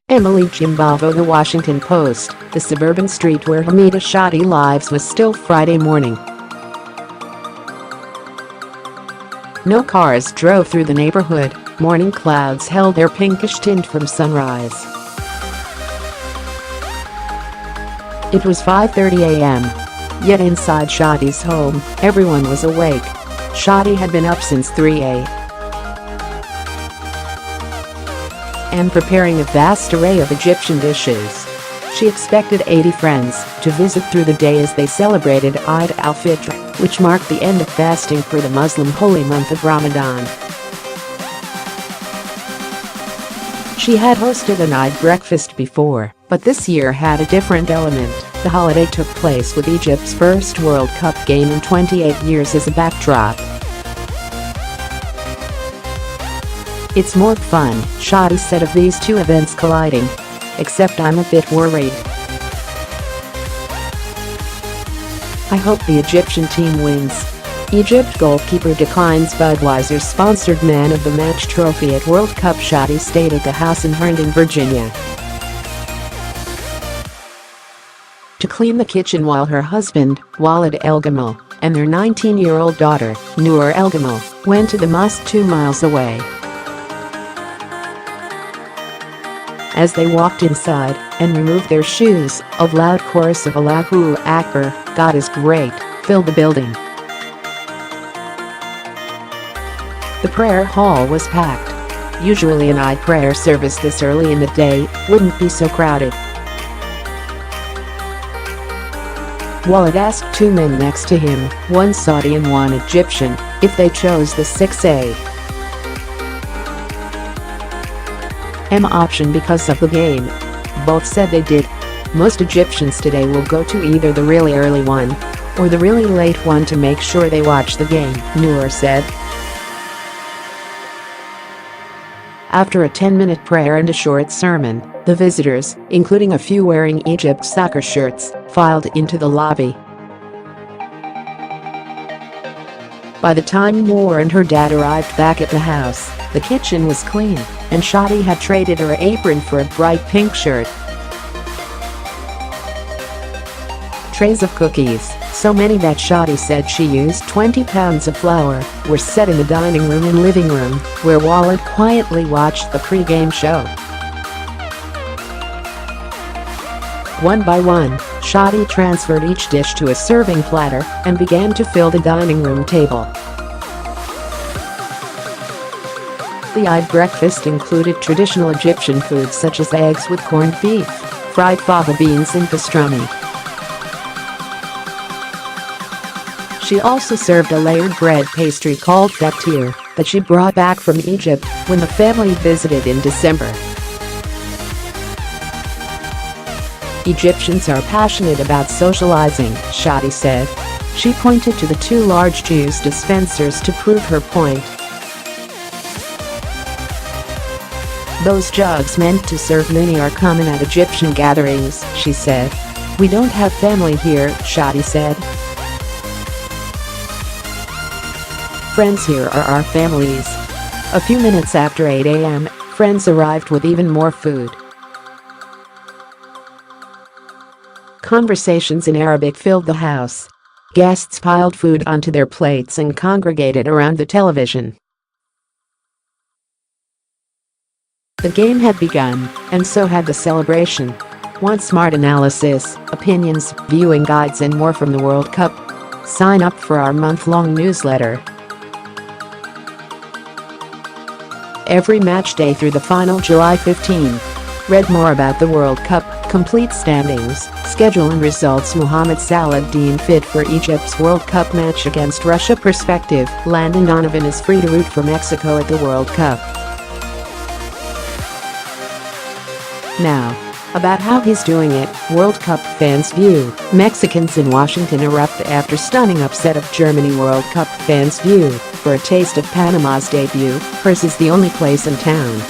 Emily Jimbavo, The Washington Post. The suburban street where Hamida Shadi lives was still Friday morning. No cars drove through the neighborhood. Morning clouds held their pinkish tint from sunrise. It was 5:30 a.m. Yet inside Shadi's home, everyone was awake. Shadi had been up since 3 a.m. and preparing a vast array of Egyptian dishes. She expected 80 friends to visit through the day as they celebrated Eid al-fitr, which marked the end of fasting for the Muslim holy month of Ramadan. She had hosted an Eid breakfast before, but this year had a different element. The holiday took place with Egypt's first World Cup game in 28 years as a backdrop. "It's more fun," Shadi said of these two events colliding. "Except I'm a bit worried. I hope the Egyptian team wins." Egypt goalkeeper declines Budweiser-sponsored Man of the Match trophy at World Cup. Shadi stayed at the house in Herndon, Virginia, to clean the kitchen while her husband, Walid El-Gamal, and their 19-year-old daughter, Noor El-Gamal, went to the mosque 2 miles away. As they walked inside and removed their shoes, a loud chorus of Allahu Akbar, "God is great," filled the building. The prayer hall was packed. Usually an Eid prayer service this early in the day wouldn't be so crowded. Walid asked two men next to him, one Saudi and one Egyptian, if they chose the 6 a.m. option because of the game. Both said they did. Most Egyptians today will go to either the really early one or the really late one to make sure they watch the game, Noor said. After a 10-minute prayer and a short sermon, the visitors, including a few wearing Egypt soccer shirts, filed into the lobby. By the time Noor and her dad arrived back at the house, the kitchen was clean, and Shadi had traded her apron for a bright pink shirt. Trays of cookies, so many that Shadi said she used 20 pounds of flour, were set in the dining room and living room, where Walid quietly watched the pre-game show. One by one, Shadi transferred each dish to a serving platter and began to fill the dining room table. The Eid breakfast included traditional Egyptian foods such as eggs with corned beef, fried fava beans and pastrami. She also served a layered bread pastry called fatir that she brought back from Egypt when the family visited in December. "Egyptians are passionate about socializing," Shadi said. She pointed to the two large juice dispensers to prove her point. "Those jugs meant to serve mini are common at Egyptian gatherings," she said. "We don't have family here," Shadi said. "Friends here are our families." A few minutes after 8 a.m., friends arrived with even more food. Conversations in Arabic filled the house. Guests piled food onto their plates and congregated around the television. The game had begun, and so had the celebration. Want smart analysis, opinions, viewing guides and more from the World Cup? Sign up for our month-long newsletter. Every match day through the final July 15. Read more about the World Cup, complete standings, schedule and results. Mohamed Salah deemed fit for Egypt's World Cup match against Russia. Perspective, Landon Donovan is free to root for Mexico at the World Cup. Now, about how he's doing it, World Cup fans view. Mexicans in Washington erupt after stunning upset of Germany. World Cup fans view. For a taste of Panama's debut, hers is the only place in town.